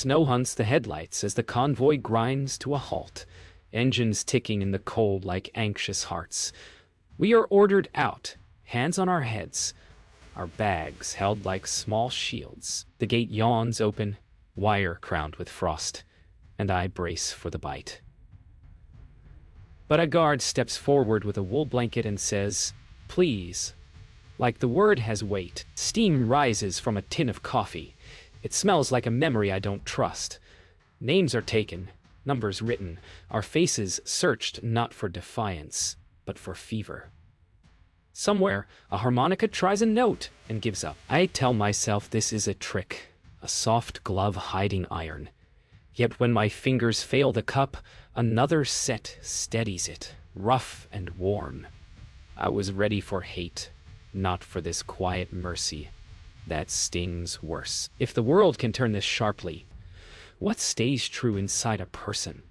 snow hunts the headlights as the convoy grinds to a halt, engines ticking in the cold like anxious hearts. We are ordered out, hands on our heads, our bags held like small shields. The gate yawns open, wire crowned with frost, and I brace for the bite. But a guard steps forward with a wool blanket and says, "Please." Like the word has weight, steam rises from a tin of coffee. It smells like a memory I don't trust. Names are taken, numbers written, our faces searched not for defiance, but for fever. Somewhere, a harmonica tries a note and gives up. I tell myself this is a trick, a soft glove hiding iron. Yet when my fingers fail the cup, another set steadies it, rough and warm. I was ready for hate, not for this quiet mercy that stings worse. If the world can turn this sharply, what stays true inside a person?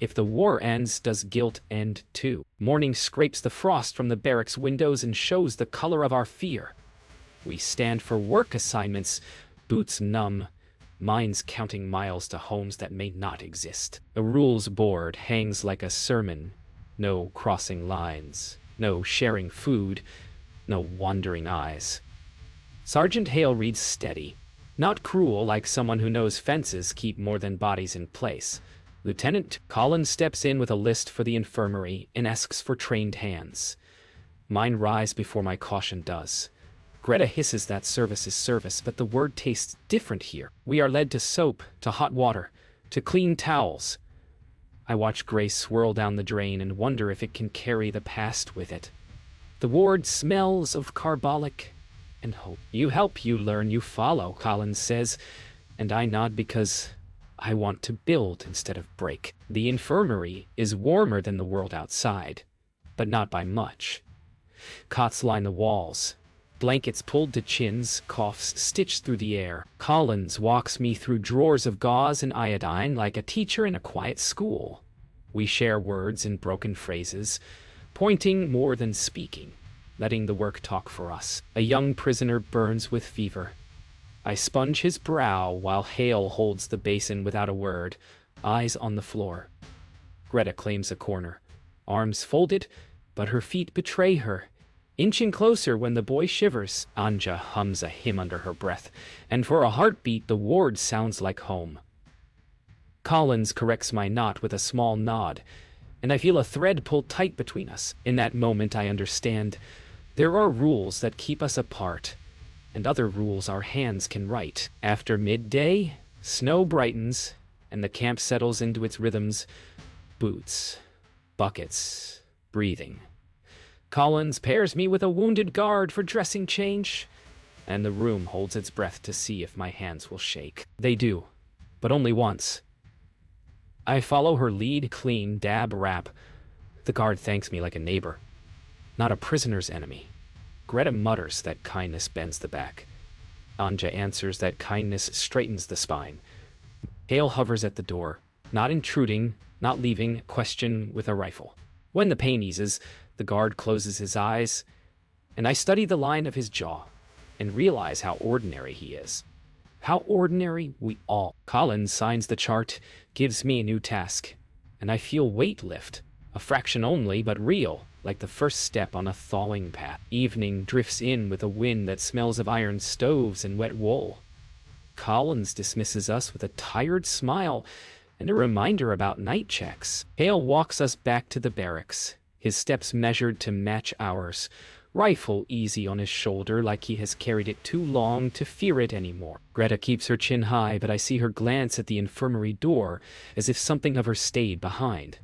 If the war ends, does guilt end too? Morning scrapes the frost from the barracks windows and shows the color of our fear. We stand for work assignments, boots numb, minds counting miles to homes that may not exist. A rules board hangs like a sermon. No crossing lines, no sharing food, no wandering eyes. Sergeant Hale reads steady, not cruel like someone who knows fences keep more than bodies in place. Lieutenant Collins steps in with a list for the infirmary and asks for trained hands. Mine rise before my caution does. Greta hisses that service is service, but the word tastes different here. We are led to soap, to hot water, to clean towels. I watch Grace swirl down the drain and wonder if it can carry the past with it. The ward smells of carbolic and hope. You help, you learn, you follow, Collins says, and I nod because I want to build instead of break. The infirmary is warmer than the world outside, but not by much. Cots line the walls, blankets pulled to chins, coughs stitched through the air. Collins walks me through drawers of gauze and iodine like a teacher in a quiet school. We share words in broken phrases, pointing more than speaking, letting the work talk for us. A young prisoner burns with fever. I sponge his brow while Hale holds the basin without a word, eyes on the floor. Greta claims a corner, arms folded, but her feet betray her. Inching closer when the boy shivers, Anja hums a hymn under her breath, and for a heartbeat the ward sounds like home. Collins corrects my knot with a small nod, and I feel a thread pulled tight between us. In that moment I understand there are rules that keep us apart, and other rules our hands can write. After midday, snow brightens, and the camp settles into its rhythms. Boots, buckets, breathing. Collins pairs me with a wounded guard for dressing change, and the room holds its breath to see if my hands will shake. They do, but only once. I follow her lead, clean, dab, wrap. The guard thanks me like a neighbor, not a prisoner's enemy. Greta mutters that kindness bends the back. Anja answers that kindness straightens the spine. Hale hovers at the door, not intruding, not leaving, question with a rifle. When the pain eases, the guard closes his eyes, and I study the line of his jaw and realize how ordinary he is. How ordinary we all. Collins signs the chart, gives me a new task, and I feel weight lift, a fraction only, but real, like the first step on a thawing path. Evening drifts in with a wind that smells of iron stoves and wet wool. Collins dismisses us with a tired smile and a reminder about night checks. Hale walks us back to the barracks, his steps measured to match ours, rifle easy on his shoulder like he has carried it too long to fear it anymore. Greta keeps her chin high, but I see her glance at the infirmary door as if something of her stayed behind.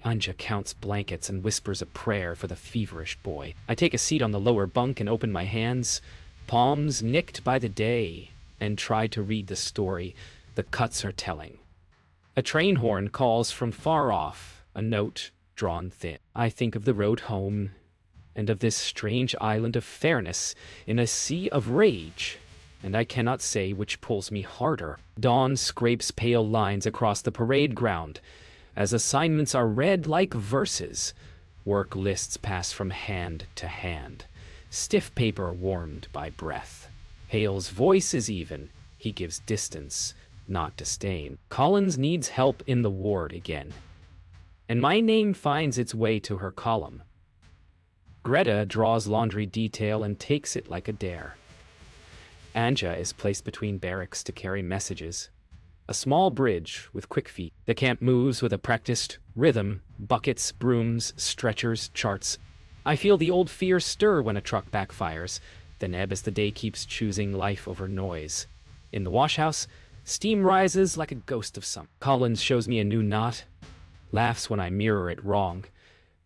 Anja counts blankets and whispers a prayer for the feverish boy. I take a seat on the lower bunk and open my hands, palms nicked by the day, and try to read the story the cuts are telling. A train horn calls from far off, a note drawn thin. I think of the road home, and of this strange island of fairness in a sea of rage, and I cannot say which pulls me harder. Dawn scrapes pale lines across the parade ground, as assignments are read like verses. Work lists pass from hand to hand, stiff paper warmed by breath. Hale's voice is even, he gives distance, not disdain. Collins needs help in the ward again, and my name finds its way to her column. Greta draws laundry detail and takes it like a dare. Anja is placed between barracks to carry messages. A small bridge with quick feet. The camp moves with a practiced rhythm, buckets, brooms, stretchers, charts. I feel the old fear stir when a truck backfires, then ebb as the day keeps choosing life over noise. In the washhouse, steam rises like a ghost of summer. Collins shows me a new knot, laughs when I mirror it wrong,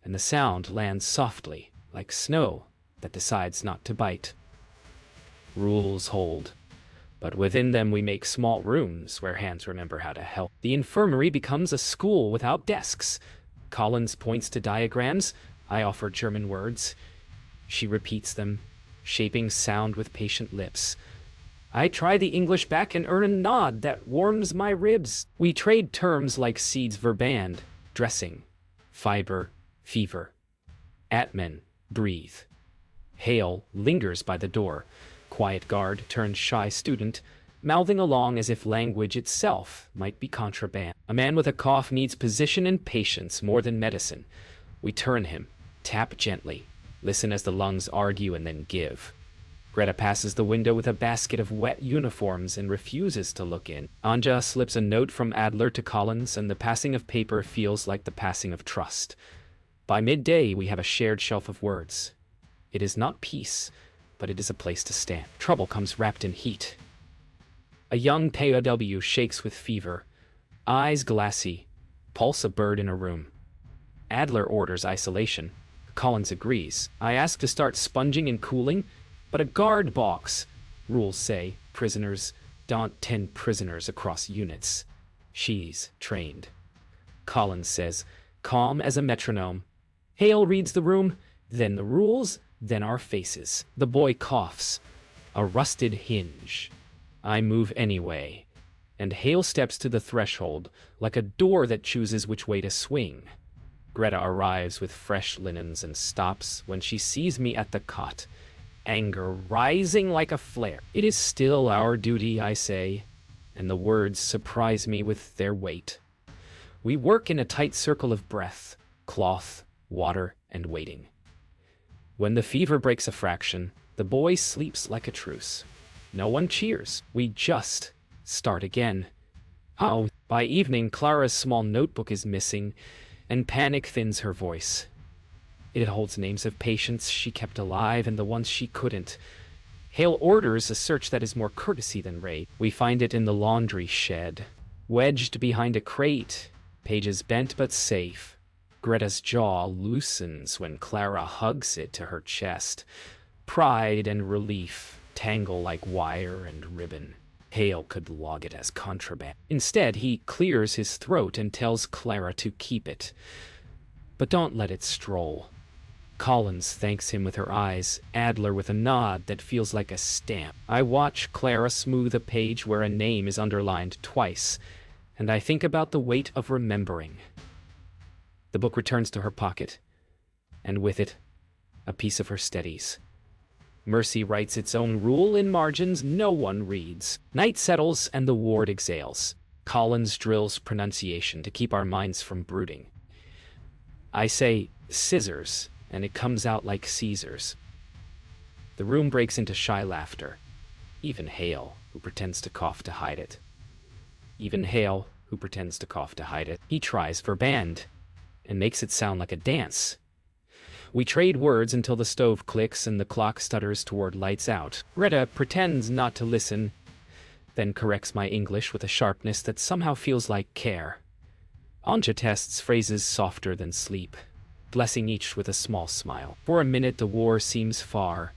and the sound lands softly, like snow that decides not to bite. Rules hold, but within them we make small rooms where hands remember how to help. The infirmary becomes a school without desks. Collins points to diagrams. I offer German words. She repeats them, shaping sound with patient lips. I try the English back and earn a nod that warms my ribs. We trade terms like seeds verband, dressing, fiber, fever. Atman, breathe. Hale lingers by the door. Quiet guard turned shy student, mouthing along as if language itself might be contraband. A man with a cough needs position and patience more than medicine. We turn him, tap gently, listen as the lungs argue and then give. Greta passes the window with a basket of wet uniforms and refuses to look in. Anja slips a note from Adler to Collins, and the passing of paper feels like the passing of trust. By midday, we have a shared shelf of words. It is not peace, but it is a place to stand. Trouble comes wrapped in heat. A young POW shakes with fever, eyes glassy, pulse a bird in a room. Adler orders isolation. Collins agrees. I ask to start sponging and cooling, but a guard balks. Rules say, prisoners don't 10 prisoners across units. She's trained. Collins says, calm as a metronome. Hale reads the room, then the rules, then our faces. The boy coughs. A rusted hinge. I move anyway, and Hale steps to the threshold, like a door that chooses which way to swing. Greta arrives with fresh linens and stops when she sees me at the cot, anger rising like a flare. It is still our duty, I say, and the words surprise me with their weight. We work in a tight circle of breath, cloth, water, and waiting. When the fever breaks a fraction, the boy sleeps like a truce. No one cheers. We just start again. Oh, by evening, Clara's small notebook is missing, and panic thins her voice. It holds names of patients she kept alive and the ones she couldn't. Hale orders a search that is more courtesy than raid. We find it in the laundry shed, wedged behind a crate, pages bent but safe. Greta's jaw loosens when Clara hugs it to her chest. Pride and relief tangle like wire and ribbon. Hale could log it as contraband. Instead, he clears his throat and tells Clara to keep it. But don't let it stroll. Collins thanks him with her eyes, Adler with a nod that feels like a stamp. I watch Clara smooth a page where a name is underlined twice, and I think about the weight of remembering. The book returns to her pocket, and with it, a piece of her studies. Mercy writes its own rule in margins no one reads. Night settles and the ward exhales. Collins drills pronunciation to keep our minds from brooding. I say scissors, and it comes out like Caesar's. The room breaks into shy laughter. Even Hale, who pretends to cough to hide it. He tries for band, and makes it sound like a dance. We trade words until the stove clicks and the clock stutters toward lights out. Greta pretends not to listen, then corrects my English with a sharpness that somehow feels like care. Anja tests phrases softer than sleep, blessing each with a small smile. For a minute the war seems far,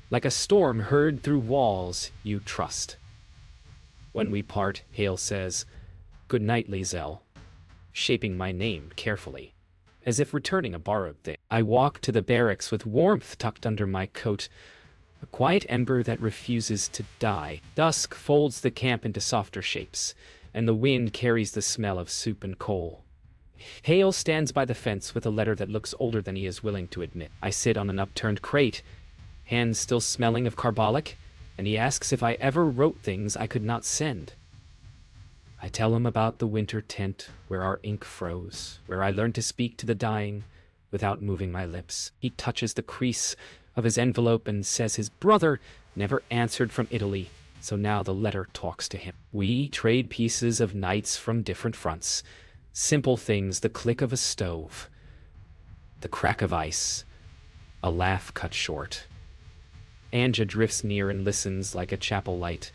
like a storm heard through walls you trust. When we part, Hale says, "Good night, Liesel," shaping my name carefully, as if returning a borrowed thing. I walk to the barracks with warmth tucked under my coat, a quiet ember that refuses to die. Dusk folds the camp into softer shapes, and the wind carries the smell of soup and coal. Hale stands by the fence with a letter that looks older than he is willing to admit. I sit on an upturned crate, hands still smelling of carbolic, and he asks if I ever wrote things I could not send. I tell him about the winter tent where our ink froze, where I learned to speak to the dying without moving my lips. He touches the crease of his envelope and says his brother never answered from Italy, so now the letter talks to him. We trade pieces of nights from different fronts. Simple things, the click of a stove, the crack of ice, a laugh cut short. Anja drifts near and listens like a chapel light.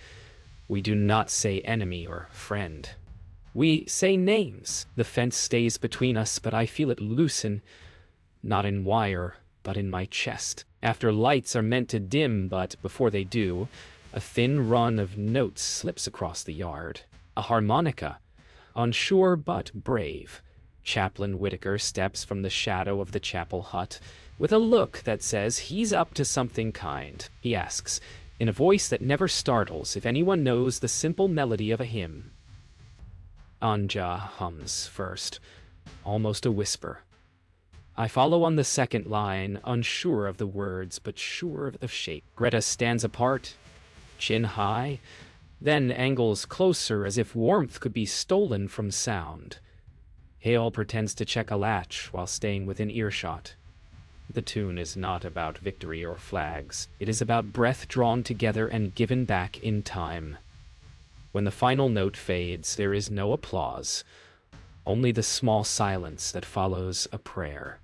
We do not say enemy or friend. We say names. The fence stays between us, but I feel it loosen, not in wire, but in my chest. After lights are meant to dim, but before they do, a thin run of notes slips across the yard. A harmonica, unsure but brave. Chaplain Whitaker steps from the shadow of the chapel hut with a look that says he's up to something kind. He asks, in a voice that never startles, if anyone knows the simple melody of a hymn. Anja hums first, almost a whisper. I follow on the second line, unsure of the words, but sure of the shape. Greta stands apart, chin high, then angles closer as if warmth could be stolen from sound. Hale pretends to check a latch while staying within earshot. The tune is not about victory or flags. It is about breath drawn together and given back in time. When the final note fades, there is no applause, only the small silence that follows a prayer.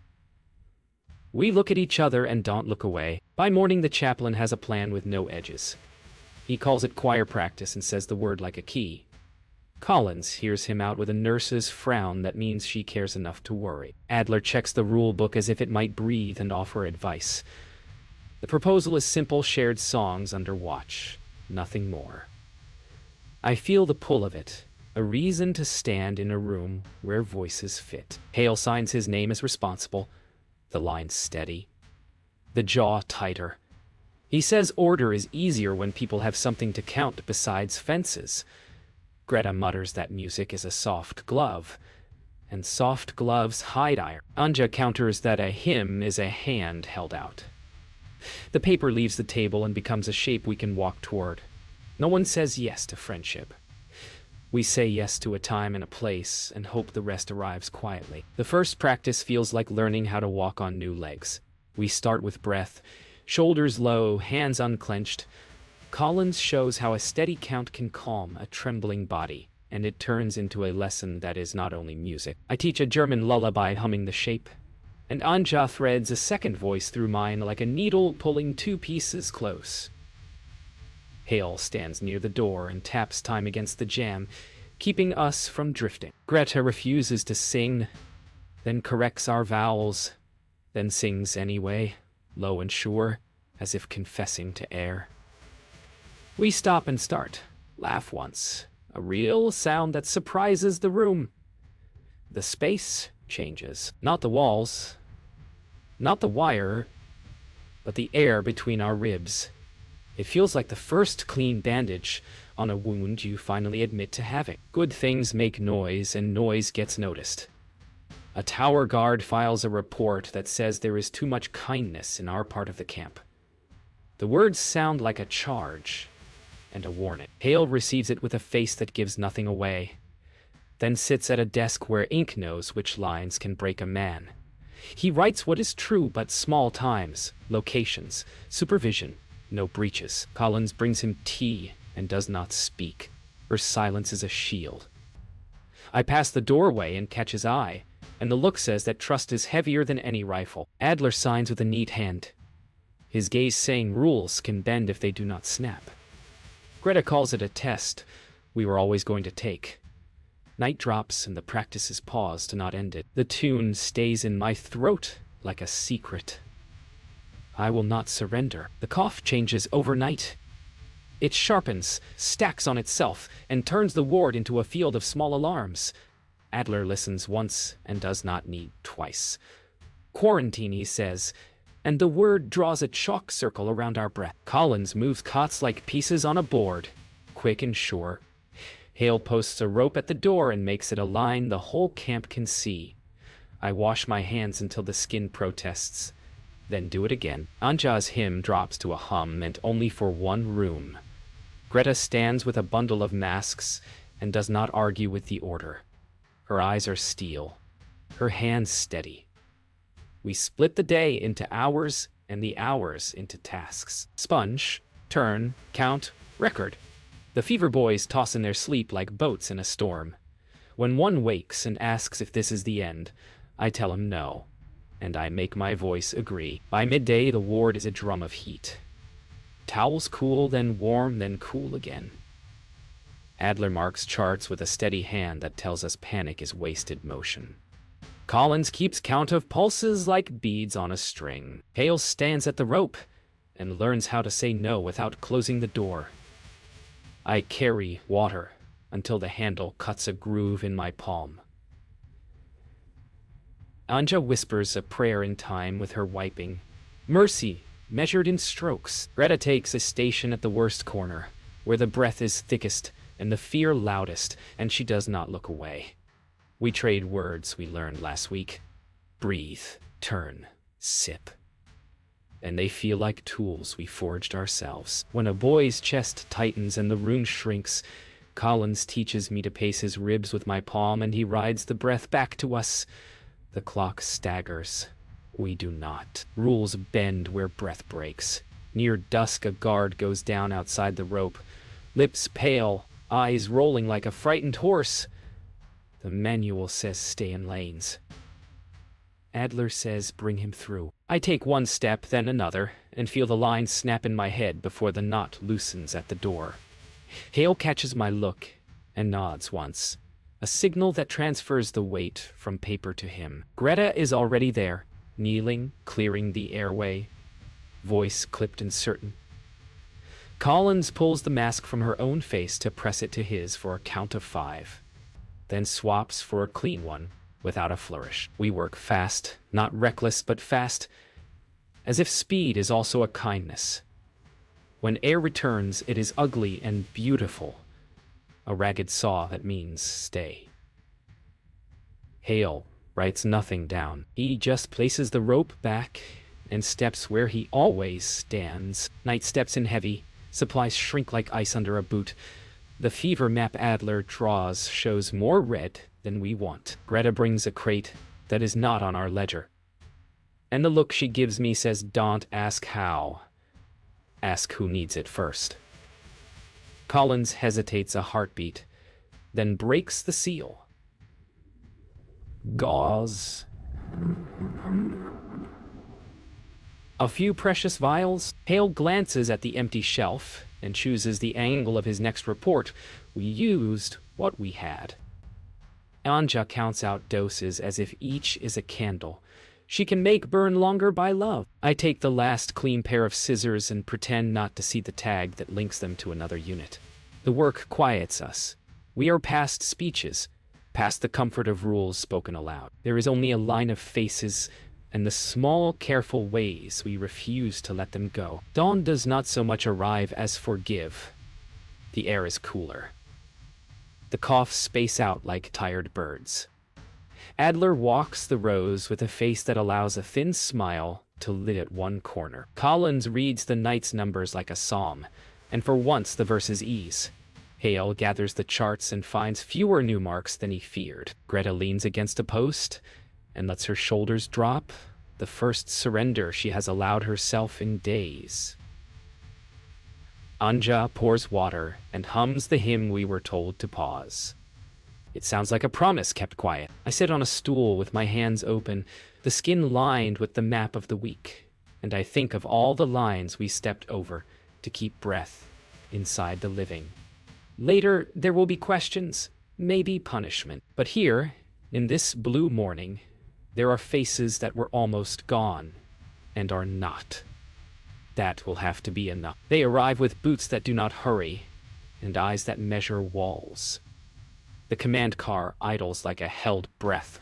We look at each other and don't look away. By morning, the chaplain has a plan with no edges. He calls it choir practice and says the word like a key. Collins hears him out with a nurse's frown that means she cares enough to worry. Adler checks the rule book as if it might breathe and offer advice. The proposal is simple shared songs under watch, nothing more. I feel the pull of it, a reason to stand in a room where voices fit. Hale signs his name as responsible, the line steady, the jaw tighter. He says order is easier when people have something to count besides fences. Greta mutters that music is a soft glove, and soft gloves hide iron. Anja counters that a hymn is a hand held out. The paper leaves the table and becomes a shape we can walk toward. No one says yes to friendship. We say yes to a time and a place and hope the rest arrives quietly. The first practice feels like learning how to walk on new legs. We start with breath, shoulders low, hands unclenched. Collins shows how a steady count can calm a trembling body, and it turns into a lesson that is not only music. I teach a German lullaby humming the shape, and Anja threads a second voice through mine like a needle pulling two pieces close. Hale stands near the door and taps time against the jamb, keeping us from drifting. Greta refuses to sing, then corrects our vowels, then sings anyway, low and sure, as if confessing to air. We stop and start, laugh once, a real sound that surprises the room. The space changes, not the walls, not the wire, but the air between our ribs. It feels like the first clean bandage on a wound you finally admit to having. Good things make noise, and noise gets noticed. A tower guard files a report that says there is too much kindness in our part of the camp. The words sound like a charge and a warning. Hale receives it with a face that gives nothing away, then sits at a desk where ink knows which lines can break a man. He writes what is true, but small times, locations, supervision, no breaches. Collins brings him tea and does not speak. Her silence is a shield. I pass the doorway and catch his eye, and the look says that trust is heavier than any rifle. Adler signs with a neat hand, his gaze saying rules can bend if they do not snap. Greta calls it a test we were always going to take. Night drops and the practice is paused to not end it. The tune stays in my throat like a secret. I will not surrender. The cough changes overnight. It sharpens, stacks on itself, and turns the ward into a field of small alarms. Adler listens once and does not need twice. Quarantine, he says, and the word draws a chalk circle around our breath. Collins moves cots like pieces on a board, quick and sure. Hale posts a rope at the door and makes it a line the whole camp can see. I wash my hands until the skin protests, then do it again. Anja's hymn drops to a hum meant only for one room. Greta stands with a bundle of masks, and does not argue with the order. Her eyes are steel, her hands steady. We split the day into hours and the hours into tasks. Sponge, turn, count, record. The fever boys toss in their sleep like boats in a storm. When one wakes and asks if this is the end, I tell him no, and I make my voice agree. By midday, the ward is a drum of heat. Towels cool, then warm, then cool again. Adler marks charts with a steady hand that tells us panic is wasted motion. Collins keeps count of pulses like beads on a string. Hale stands at the rope and learns how to say no without closing the door. I carry water until the handle cuts a groove in my palm. Anja whispers a prayer in time with her wiping. Mercy, measured in strokes. Greta takes a station at the worst corner, where the breath is thickest and the fear loudest, and she does not look away. We trade words we learned last week. Breathe, turn, sip. And they feel like tools we forged ourselves. When a boy's chest tightens and the rune shrinks, Collins teaches me to pace his ribs with my palm, and he rides the breath back to us. The clock staggers. We do not. Rules bend where breath breaks. Near dusk, a guard goes down outside the rope, lips pale, eyes rolling like a frightened horse. The manual says stay in lanes. Adler says bring him through. I take one step, then another, and feel the line snap in my head before the knot loosens at the door. Hale catches my look and nods once, a signal that transfers the weight from paper to him. Greta is already there, kneeling, clearing the airway, voice clipped and certain. Collins pulls the mask from her own face to press it to his for a count of 5, then swaps for a clean one without a flourish. We work fast, not reckless but fast, as if speed is also a kindness. When air returns, it is ugly and beautiful, a ragged saw that means stay. Hale writes nothing down. He just places the rope back and steps where he always stands. Night steps in heavy, supplies shrink like ice under a boot. The fever map Adler draws shows more red than we want. Greta brings a crate that is not on our ledger. And the look she gives me says, don't ask how. Ask who needs it first. Collins hesitates a heartbeat, then breaks the seal. Gauze. A few precious vials. Hale glances at the empty shelf and chooses the angle of his next report. We used what we had. Anja counts out doses as if each is a candle she can make burn longer by love. I take the last clean pair of scissors and pretend not to see the tag that links them to another unit. The work quiets us. We are past speeches, past the comfort of rules spoken aloud. There is only a line of faces and the small, careful ways we refuse to let them go. Dawn does not so much arrive as forgive. The air is cooler. The coughs space out like tired birds. Adler walks the rows with a face that allows a thin smile to lit at one corner. Collins reads the night's numbers like a psalm, and for once the verses ease. Hale gathers the charts and finds fewer new marks than he feared. Greta leans against a post and lets her shoulders drop, the first surrender she has allowed herself in days. Anja pours water and hums the hymn we were told to pause. It sounds like a promise kept quiet. I sit on a stool with my hands open, the skin lined with the map of the week, and I think of all the lines we stepped over to keep breath inside the living. Later, there will be questions, maybe punishment. But here, in this blue morning, there are faces that were almost gone and are not. That will have to be enough. They arrive with boots that do not hurry and eyes that measure walls. The command car idles like a held breath,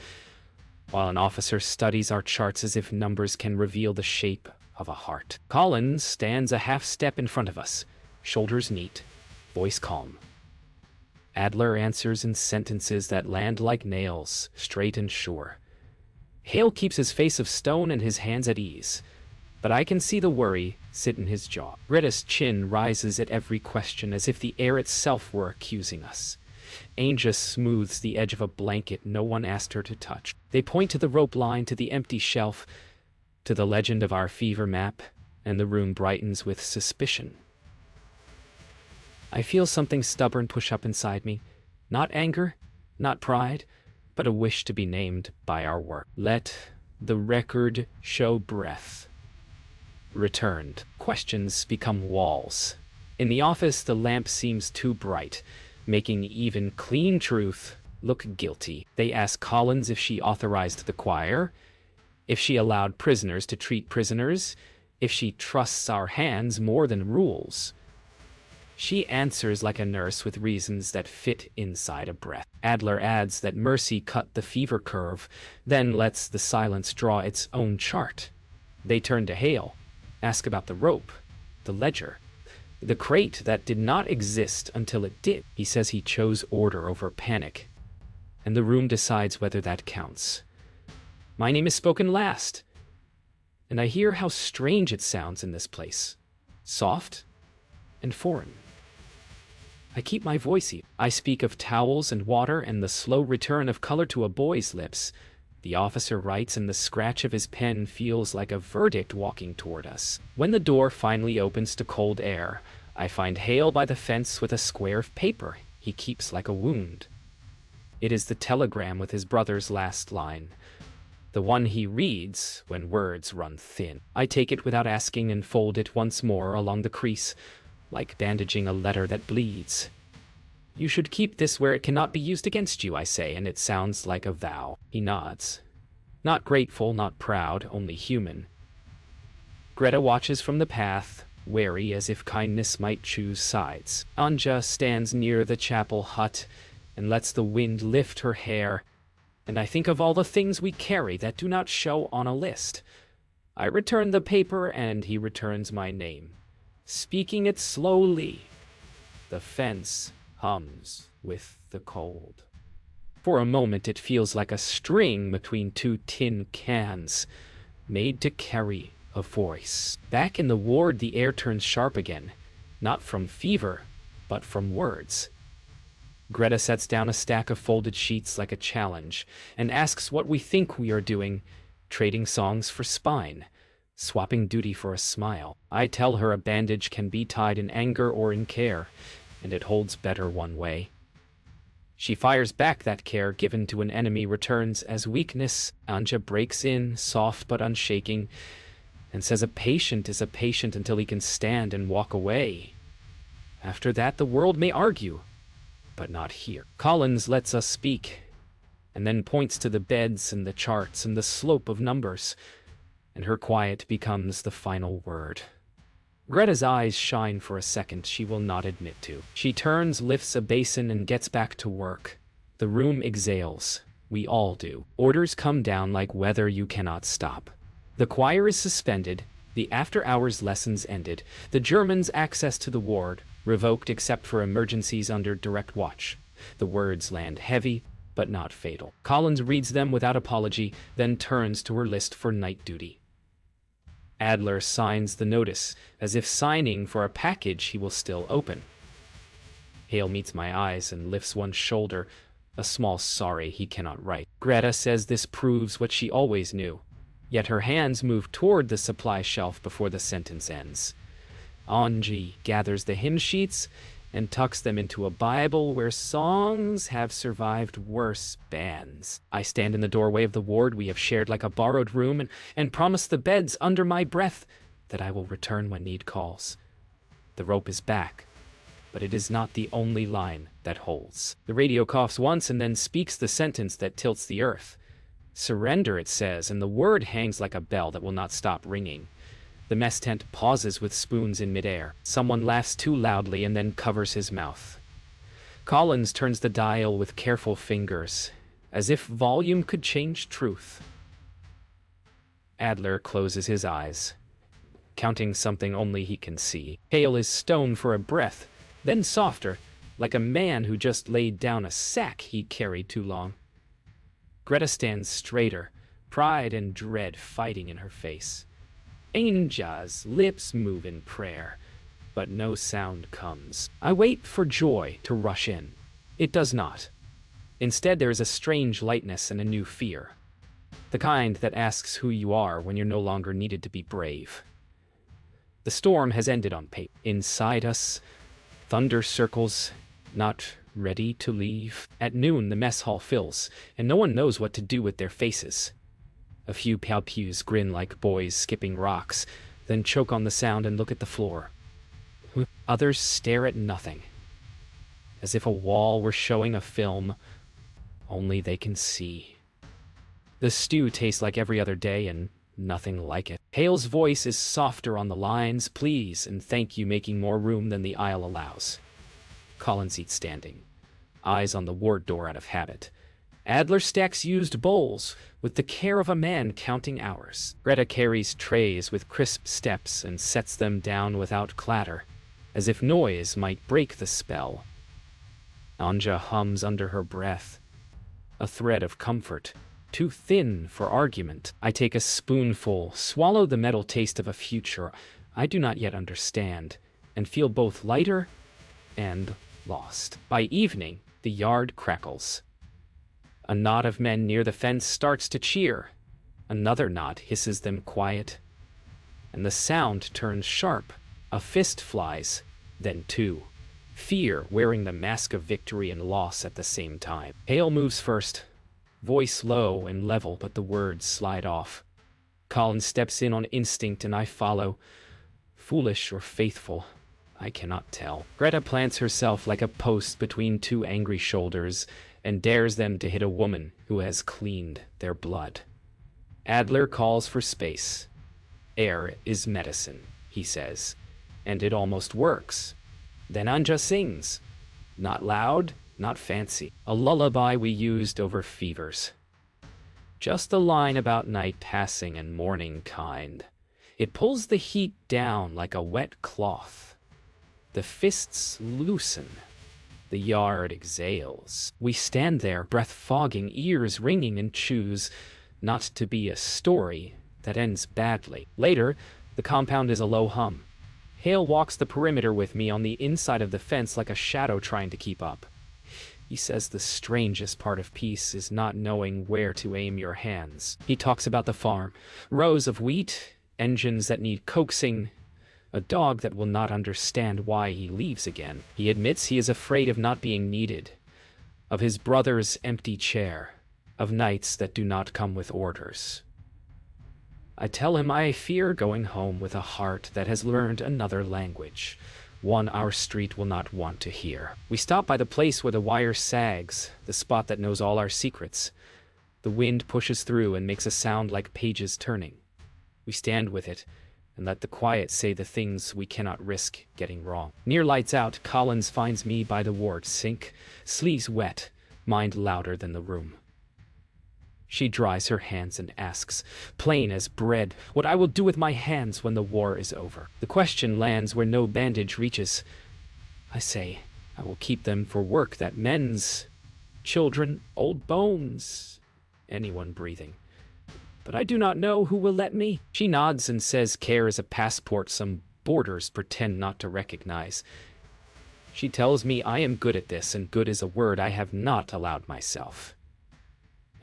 while an officer studies our charts as if numbers can reveal the shape of a heart. Collins stands a half step in front of us, shoulders neat, voice calm. Adler answers in sentences that land like nails, straight and sure. Hale keeps his face of stone and his hands at ease, but I can see the worry sit in his jaw. Greta's chin rises at every question as if the air itself were accusing us. Anja smooths the edge of a blanket no one asked her to touch. They point to the rope line, to the empty shelf, to the legend of our fever map, and the room brightens with suspicion. I feel something stubborn push up inside me. Not anger, not pride, but a wish to be named by our work. Let the record show breath returned. Questions become walls. In the office, the lamp seems too bright, making even clean truth look guilty. They ask Collins if she authorized the choir, if she allowed prisoners to treat prisoners, if she trusts our hands more than rules. She answers like a nurse with reasons that fit inside a breath. Adler adds that mercy cut the fever curve, then lets the silence draw its own chart. They turn to Hale, ask about the rope, the ledger, the crate that did not exist until it did. He says he chose order over panic, and the room decides whether that counts. My name is spoken last, and I hear how strange it sounds in this place. Soft and foreign. I keep my voice here. I speak of towels and water and the slow return of color to a boy's lips. The officer writes, and the scratch of his pen feels like a verdict walking toward us. When the door finally opens to cold air, I find Hale by the fence with a square of paper he keeps like a wound. It is the telegram with his brother's last line, the one he reads when words run thin. I take it without asking and fold it once more along the crease, like bandaging a letter that bleeds. You should keep this where it cannot be used against you, I say, and it sounds like a vow. He nods. Not grateful, not proud, only human. Greta watches from the path, wary as if kindness might choose sides. Anja stands near the chapel hut and lets the wind lift her hair, and I think of all the things we carry that do not show on a list. I return the paper, and he returns my name, speaking it slowly. The fence hums with the cold. For a moment it feels like a string between two tin cans, made to carry a voice. Back in the ward, the air turns sharp again, not from fever, but from words. Greta sets down a stack of folded sheets like a challenge, and asks what we think we are doing, trading songs for spine, swapping duty for a smile. I tell her a bandage can be tied in anger or in care, and it holds better one way. She fires back that care given to an enemy returns as weakness. Anja breaks in, soft but unshaking, and says a patient is a patient until he can stand and walk away. After that, the world may argue, but not here. Collins lets us speak, and then points to the beds and the charts and the slope of numbers, and her quiet becomes the final word. Greta's eyes shine for a second she will not admit to. She turns, lifts a basin, and gets back to work. The room exhales. We all do. Orders come down like weather you cannot stop. The choir is suspended. The after-hours lessons ended. The Germans' access to the ward revoked except for emergencies under direct watch. The words land heavy, but not fatal. Collins reads them without apology, then turns to her list for night duty. Adler signs the notice, as if signing for a package he will still open. Hale meets my eyes and lifts one shoulder, a small sorry he cannot write. Greta says this proves what she always knew, yet her hands move toward the supply shelf before the sentence ends. Anji gathers the hymn sheets and tucks them into a Bible where songs have survived worse bans. I stand in the doorway of the ward we have shared like a borrowed room and promise the beds under my breath that I will return when need calls. The rope is back, but it is not the only line that holds. The radio coughs once and then speaks the sentence that tilts the earth. Surrender, it says, and the word hangs like a bell that will not stop ringing. The mess tent pauses with spoons in midair. Someone laughs too loudly and then covers his mouth. Collins turns the dial with careful fingers, as if volume could change truth. Adler closes his eyes, counting something only he can see. Hale is stone for a breath, then softer, like a man who just laid down a sack he carried too long. Greta stands straighter, pride and dread fighting in her face. Anja's lips move in prayer, but no sound comes. I wait for joy to rush in. It does not. Instead, there is a strange lightness and a new fear. The kind that asks who you are when you're no longer needed to be brave. The storm has ended on paper. Inside us, thunder circles, not ready to leave. At noon, the mess hall fills, and no one knows what to do with their faces. A few pew-pews grin like boys skipping rocks, then choke on the sound and look at the floor. Others stare at nothing, as if a wall were showing a film only they can see. The stew tastes like every other day and nothing like it. Hale's voice is softer on the lines, please and thank you, making more room than the aisle allows. Collins eats standing, eyes on the ward door out of habit. Adler stacks used bowls with the care of a man counting hours. Greta carries trays with crisp steps and sets them down without clatter, as if noise might break the spell. Anja hums under her breath, a thread of comfort, too thin for argument. I take a spoonful, swallow the metal taste of a future I do not yet understand, and feel both lighter and lost. By evening, the yard crackles. A knot of men near the fence starts to cheer. Another knot hisses them quiet, and the sound turns sharp. A fist flies, then two. Fear wearing the mask of victory and loss at the same time. Hale moves first, voice low and level, but the words slide off. Colin steps in on instinct and I follow. Foolish or faithful, I cannot tell. Greta plants herself like a post between two angry shoulders and dares them to hit a woman who has cleaned their blood. Adler calls for space. Air is medicine, he says, and it almost works. Then Anja sings. Not loud, not fancy. A lullaby we used over fevers. Just a line about night passing and morning kind. It pulls the heat down like a wet cloth. The fists loosen. The yard exhales. We stand there, breath fogging, ears ringing, and choose not to be a story that ends badly. Later, the compound is a low hum. Hale walks the perimeter with me on the inside of the fence like a shadow trying to keep up. He says the strangest part of peace is not knowing where to aim your hands. He talks about the farm, rows of wheat, engines that need coaxing, a dog that will not understand why he leaves again. He admits he is afraid of not being needed, of his brother's empty chair, of nights that do not come with orders. I tell him I fear going home with a heart that has learned another language, one our street will not want to hear. We stop by the place where the wire sags, the spot that knows all our secrets. The wind pushes through and makes a sound like pages turning. We stand with it and let the quiet say the things we cannot risk getting wrong. Near lights out, Collins finds me by the ward sink, sleeves wet, mind louder than the room. She dries her hands and asks, plain as bread, what I will do with my hands when the war is over. The question lands where no bandage reaches. I say, I will keep them for work that mends children, old bones, anyone breathing. But I do not know who will let me. She nods and says care is a passport some boarders pretend not to recognize. She tells me I am good at this, and good is a word I have not allowed myself.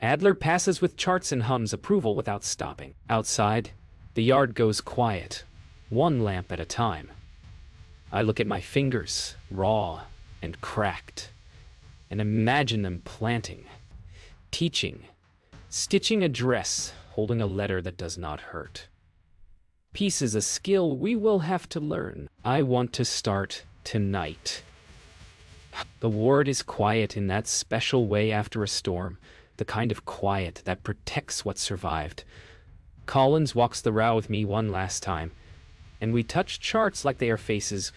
Adler passes with charts and hums approval without stopping. Outside, the yard goes quiet, one lamp at a time. I look at my fingers, raw and cracked, and imagine them planting, teaching, stitching a dress, holding a letter that does not hurt. Peace is a skill we will have to learn. I want to start tonight. The ward is quiet in that special way after a storm, the kind of quiet that protects what survived. Collins walks the row with me one last time, and we touch charts like they are faces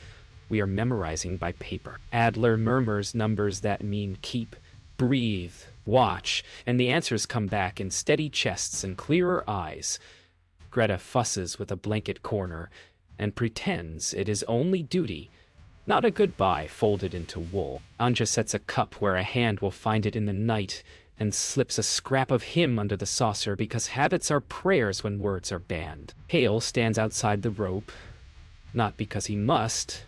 we are memorizing by paper. Adler murmurs numbers that mean keep, breathe, watch, and the answers come back in steady chests and clearer eyes. Greta fusses with a blanket corner and pretends it is only duty, not a goodbye folded into wool. Anja sets a cup where a hand will find it in the night and slips a scrap of him under the saucer because habits are prayers when words are banned. Hale stands outside the rope, not because he must,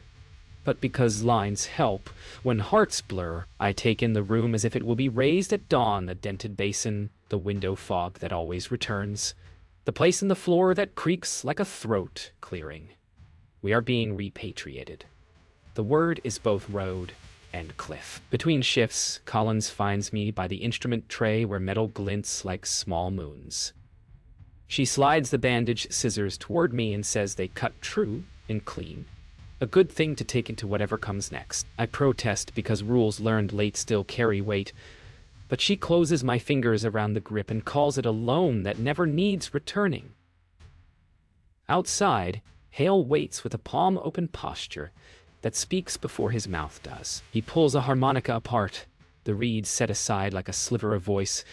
but because lines help. When hearts blur, I take in the room as if it will be raised at dawn, the dented basin, the window fog that always returns, the place in the floor that creaks like a throat clearing. We are being repatriated. The word is both road and cliff. Between shifts, Collins finds me by the instrument tray where metal glints like small moons. She slides the bandage scissors toward me and says they cut true and clean. A good thing to take into whatever comes next. I protest because rules learned late still carry weight, but she closes my fingers around the grip and calls it a loan that never needs returning. Outside, Hale waits with a palm-open posture that speaks before his mouth does. He pulls a harmonica apart, the reeds set aside like a sliver of voice,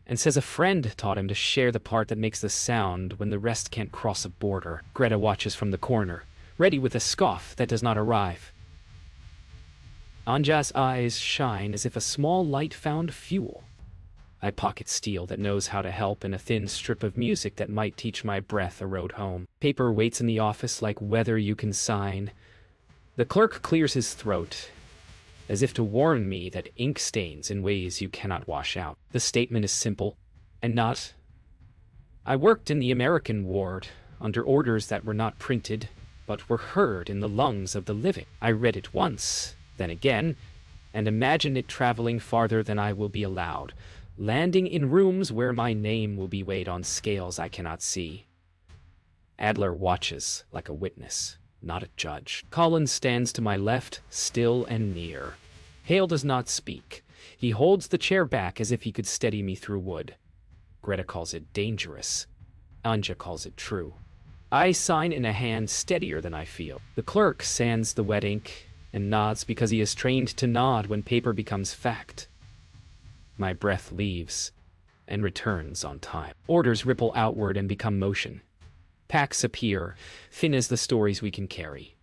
and says a friend taught him to share the part that makes the sound when the rest can't cross a border. Greta watches from the corner, ready with a scoff that does not arrive. Anja's eyes shine as if a small light found fuel. I pocket steel that knows how to help and a thin strip of music that might teach my breath a road home. Paper waits in the office like weather you can sign. The clerk clears his throat, as if to warn me that ink stains in ways you cannot wash out. The statement is simple, and not. I worked in the American ward, under orders that were not printed, but were heard in the lungs of the living. I read it once, then again, and imagined it traveling farther than I will be allowed, landing in rooms where my name will be weighed on scales I cannot see. Adler watches like a witness, not a judge. Collins stands to my left, still and near. Hale does not speak. He holds the chair back as if he could steady me through wood. Greta calls it dangerous. Anja calls it true. I sign in a hand steadier than I feel. The clerk sands the wet ink and nods because he is trained to nod when paper becomes fact. My breath leaves and returns on time. Orders ripple outward and become motion. Packs appear, thin as the stories we can carry.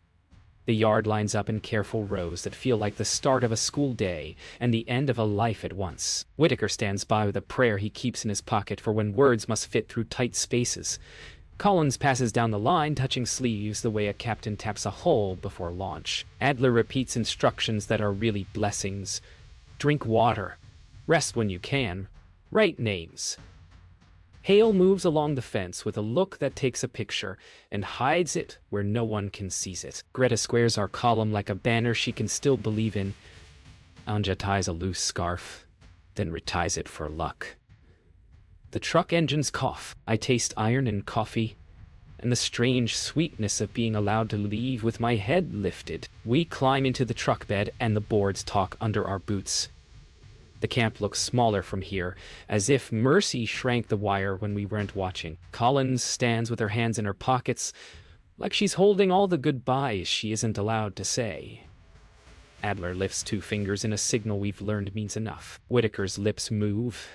The yard lines up in careful rows that feel like the start of a school day and the end of a life at once. Whitaker stands by with a prayer he keeps in his pocket for when words must fit through tight spaces. Collins passes down the line, touching sleeves the way a captain taps a hull before launch. Adler repeats instructions that are really blessings. Drink water. Rest when you can. Write names. Hale moves along the fence with a look that takes a picture and hides it where no one can seize it. Greta squares our column like a banner she can still believe in. Anja ties a loose scarf, then reties it for luck. The truck engines cough. I taste iron and coffee, and the strange sweetness of being allowed to leave with my head lifted. We climb into the truck bed and the boards talk under our boots. The camp looks smaller from here, as if Mercy shrank the wire when we weren't watching. Collins stands with her hands in her pockets, like she's holding all the goodbyes she isn't allowed to say. Adler lifts 2 fingers in a signal we've learned means enough. Whitaker's lips move,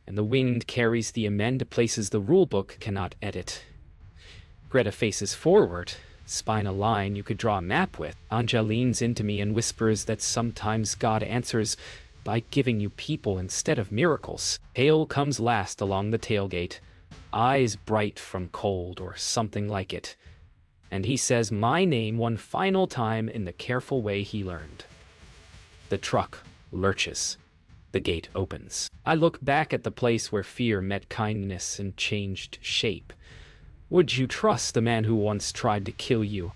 and the wind carries the amend to places the rulebook cannot edit. Greta faces forward, spine a line you could draw a map with. Anja leans into me and whispers that sometimes God answers by giving you people instead of miracles. Hale comes last along the tailgate, eyes bright from cold or something like it, and he says my name one final time in the careful way he learned. The truck lurches. The gate opens. I look back at the place where fear met kindness and changed shape. Would you trust the man who once tried to kill you?